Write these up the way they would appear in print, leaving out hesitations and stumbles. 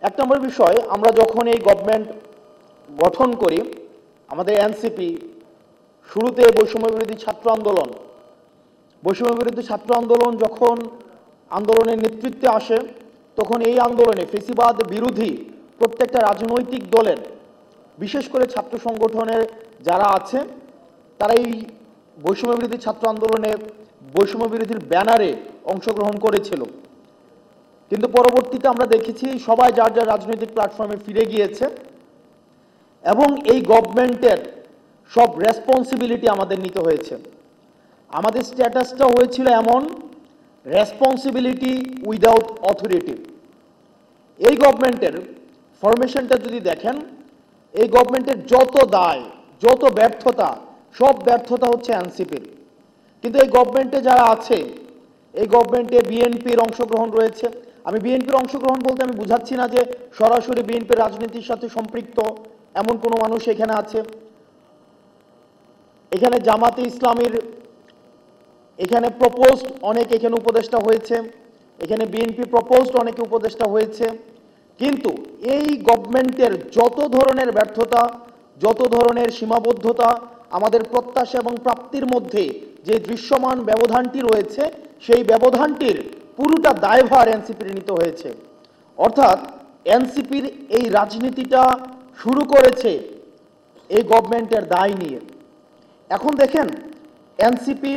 এক নম্বর বিষয়, আমরা যখন এই গভর্নমেন্ট গঠন করি, আমাদের এনসিপি শুরুতে বৈষম্য বিরোধী ছাত্র আন্দোলন যখন আন্দোলনের নেতৃত্বে আসে, তখন এই আন্দোলনে ফেসিবাদ বিরোধী প্রত্যেকটা রাজনৈতিক দলের, বিশেষ করে ছাত্র সংগঠনের যারা আছে, তারা এই বৈষম্য বিরোধী ছাত্র আন্দোলনে বৈষম্য বিরোধীর ব্যানারে অংশগ্রহণ করেছিল। কিন্তু পরবর্তীতে আমরা দেখেছি সবাই যার যার রাজনৈতিক প্ল্যাটফর্মে ফিরে গিয়েছে এবং এই গভর্নমেন্টের সব রেসপন্সিবিলিটি আমাদের নিতে হয়েছে। আমাদের স্ট্যাটাসটা হয়েছিল এমন, রেসপন্সিবিলিটি উইদাউট অথরিটি। এই গভর্নমেন্টের ফরমেশনটা যদি দেখেন, এই গভর্নমেন্টের যত দায়, যত ব্যর্থতা, সব ব্যর্থতা হচ্ছে এনসিপির। কিন্তু এই গভর্নমেন্টে যারা আছে, এই গভর্নমেন্টে বিএনপির অংশগ্রহণ রয়েছে। আমি বিএনপির অংশগ্রহণ বলতে আমি বুঝাচ্ছি না যে সরাসরি বিএনপির রাজনীতির সাথে সম্পৃক্ত এমন কোনো মানুষ এখানে আছে। এখানে জামাতে ইসলামীর এখানে প্রপোজড অনেক এখানে উপদেষ্টা হয়েছে, এখানে বিএনপি প্রপোজড অনেকে উপদেষ্টা হয়েছে। কিন্তু এই গভর্নমেন্টের যত ধরনের ব্যর্থতা, যত ধরনের সীমাবদ্ধতা, আমাদের প্রত্যাশা এবং প্রাপ্তির মধ্যে যে দৃশ্যমান ব্যবধানটি রয়েছে, সেই ব্যবধানটির পুরোটা দায়ভার এনসিপির নিতে হয়েছে। অর্থাৎ এনসিপির এই রাজনীতিটা শুরু করেছে এই গভর্নমেন্টের দায় নিয়ে। এখন দেখেন, এনসিপি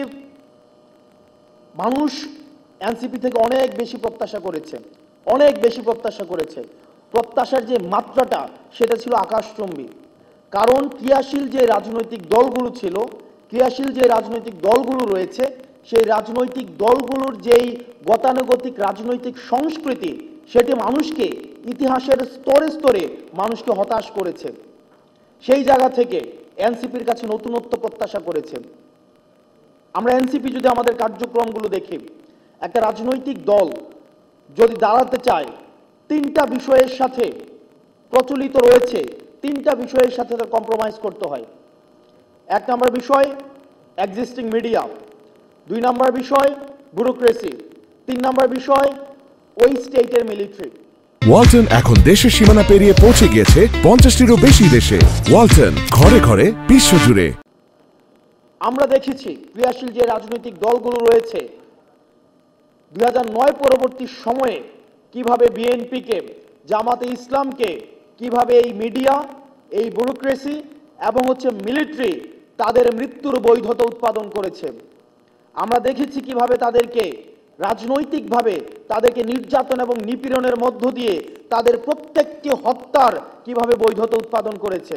মানুষ এনসিপি থেকে অনেক বেশি প্রত্যাশা করেছে, অনেক বেশি প্রত্যাশা করেছে। প্রত্যাশার যে মাত্রাটা, সেটা ছিল আকাশচুম্বী। কারণ ক্রিয়াশীল যে রাজনৈতিক দলগুলো ছিল, ক্রিয়াশীল যে রাজনৈতিক দলগুলো রয়েছে, সেই রাজনৈতিক দলগুলোর যেই গতানুগতিক রাজনৈতিক সংস্কৃতি, সেটি মানুষকে ইতিহাসের স্তরে স্তরে মানুষকে হতাশ করেছে। সেই জায়গা থেকে এনসিপির কাছে নতুনত্ব প্রত্যাশা করেছে। আমরা এনসিপি যদি আমাদের কার্যক্রমগুলো দেখি, একটা রাজনৈতিক দল যদি দাঁড়াতে চায়, তিনটা বিষয়ের সাথে প্রচলিত রয়েছে, তিনটা বিষয়ের সাথে তার কম্প্রোমাইজ করতে হয়। এক নম্বর বিষয় এক্সিস্টিং মিডিয়া, দুই নম্বর বিষয় ব্যুরোক্রেসি, তিন নম্বর বিষয় ওই স্টেটের মিলিটারি। ওয়ালটন এখন দেশের সীমানা পেরিয়ে পৌঁছে গিয়েছে 50টিরও বেশি দেশে। ওয়ালটন, ঘরে ঘরে, বিশ্বজুড়ে। আমরা দেখেছি ক্রিয়াশীল যে রাজনৈতিক দলগুলো রয়েছে 2009 পরবর্তী সময়ে কিভাবে বিএনপিকে, জামাতে ইসলামকে, কিভাবে এই মিডিয়া, এই ব্যুরোক্রেসি এবং মিলিটারি তাদের মৃত্যুর বৈধতা উৎপাদন করেছে। আমরা দেখেছি কিভাবে তাদেরকে রাজনৈতিকভাবে তাদেরকে নির্যাতন এবং নিপীড়নের মধ্য দিয়ে তাদের প্রত্যেকটি হত্যার কিভাবে বৈধতা উৎপাদন করেছে।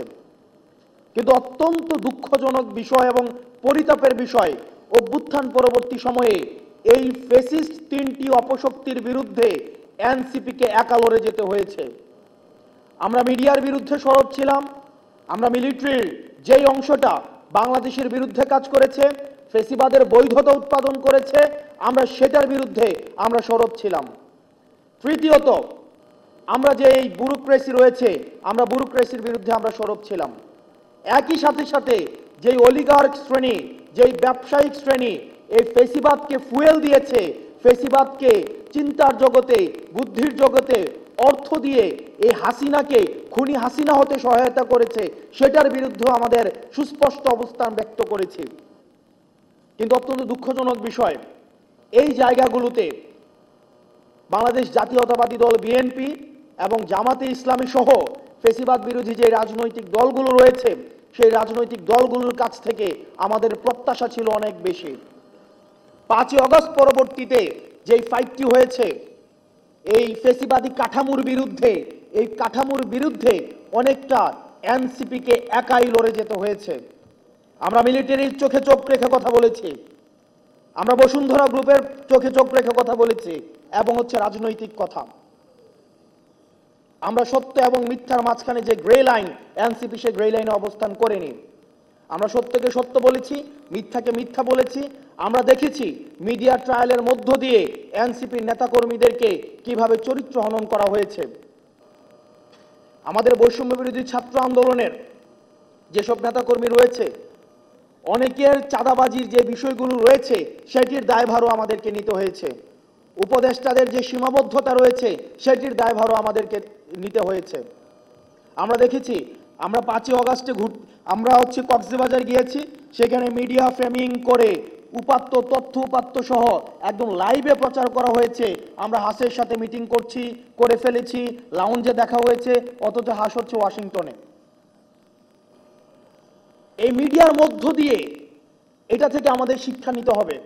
কিন্তু অত্যন্ত দুঃখজনক বিষয় এবং পরিতাপের বিষয়, অভ্যুত্থান পরবর্তী সময়ে এই ফ্যাসিস্ট তিনটি অপশক্তির বিরুদ্ধে এনসিপিকে একা লড়ে যেতে হয়েছে। আমরা মিডিয়ার বিরুদ্ধে সরব ছিলাম, আমরা মিলিটারির যেই অংশটা বাংলাদেশের বিরুদ্ধে কাজ করেছে, ফ্যাসিবাদের বৈধতা উৎপাদন করেছে, আমরা সেটার বিরুদ্ধে আমরা সরব ছিলাম। তৃতীয়ত, আমরা যে এই ব্যুরোক্রেসি রয়েছে, আমরা ব্যুরোক্রেসির বিরুদ্ধে আমরা সরব ছিলাম। একই সাথে সাথে যেই অলিগার্ক শ্রেণী, যেই ব্যবসায়িক শ্রেণী এই ফ্যাসিবাদকে ফুয়েল দিয়েছে, ফ্যাসিবাদকে চিন্তার জগতে, বুদ্ধির জগতে অর্থ দিয়ে এই হাসিনাকে খুনি হাসিনা হতে সহায়তা করেছে, সেটার বিরুদ্ধে আমাদের সুস্পষ্ট অবস্থান ব্যক্ত করেছি। কিন্তু অত্যন্ত দুঃখজনক বিষয়, এই জায়গাগুলোতে বাংলাদেশ জাতীয়তাবাদী দল বিএনপি এবং জামাতে ইসলামী সহ ফ্যাসিবাদ বিরোধী যে রাজনৈতিক দলগুলো রয়েছে, সেই রাজনৈতিক দলগুলোর কাছ থেকে আমাদের প্রত্যাশা ছিল অনেক বেশি। 5ই আগস্ট পরবর্তীতে যেই ফাইটটি হয়েছে এই ফ্যাসিবাদী কাঠামোর বিরুদ্ধে, এই কাঠামোর বিরুদ্ধে অনেকটা এনসিপিকে একাই লড়ে যেতে হয়েছে। আমরা মিলিটারির চোখে চোখ রেখে কথা বলেছি, আমরা বসুন্ধরা গ্রুপের চোখে চোখ রেখে কথা বলেছি এবং রাজনৈতিক কথা। আমরা সত্য এবং মিথ্যার মাঝখানে যে গ্রে লাইন, এনসিপি সে গ্রে লাইনে অবস্থান করেনি। আমরা সত্যকে সত্য বলেছি, মিথ্যাকে মিথ্যা বলেছি। আমরা দেখেছি মিডিয়া ট্রায়ালের মধ্য দিয়ে এনসিপির নেতাকর্মীদেরকে কিভাবে চরিত্র হনন করা হয়েছে। আমাদের বৈষম্য বিরোধী ছাত্র আন্দোলনের যেসব নেতাকর্মী রয়েছে, অনেকের চাঁদাবাজির যে বিষয়গুলো রয়েছে, সেটির দায়ভারও আমাদেরকে নিতে হয়েছে। উপদেষ্টাদের যে সীমাবদ্ধতা রয়েছে সেটির দায়ভারও আমাদেরকে নিতে হয়েছে। আমরা দেখেছি, আমরা 5ই অগাস্টে আমরা কক্সবাজার গিয়েছি, সেখানে মিডিয়া ফ্রেমিং করে উপাত্ত তথ্য উপাত্ত সহ একদম লাইভে প্রচার করা হয়েছে আমরা হাসের সাথে মিটিং করে ফেলেছি, লাউঞ্জে দেখা হয়েছে, অথচ হাস হচ্ছে ওয়াশিংটনে। এই মিডিয়ার মধ্য দিয়ে এটা থেকে আমাদের শিক্ষা নিতে হবে।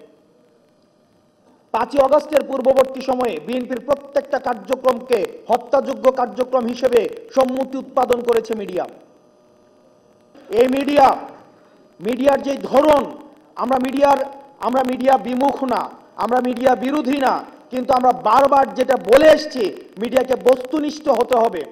5ই অগাস্টের পূর্ববর্তী সময়ে বিএনপির প্রত্যেকটা কার্যক্রমকে হত্যাযোগ্য কার্যক্রম হিসেবে সম্মতি উৎপাদন করেছে মিডিয়া। এই মিডিয়ার যে ধরন, আমরা মিডিয়া বিমুখ না, আমরা মিডিয়া বিরোধী না, কিন্তু আমরা বারবার যেটা বলে এসেছি, মিডিয়াকে বস্তুনিষ্ঠ হতে হবে।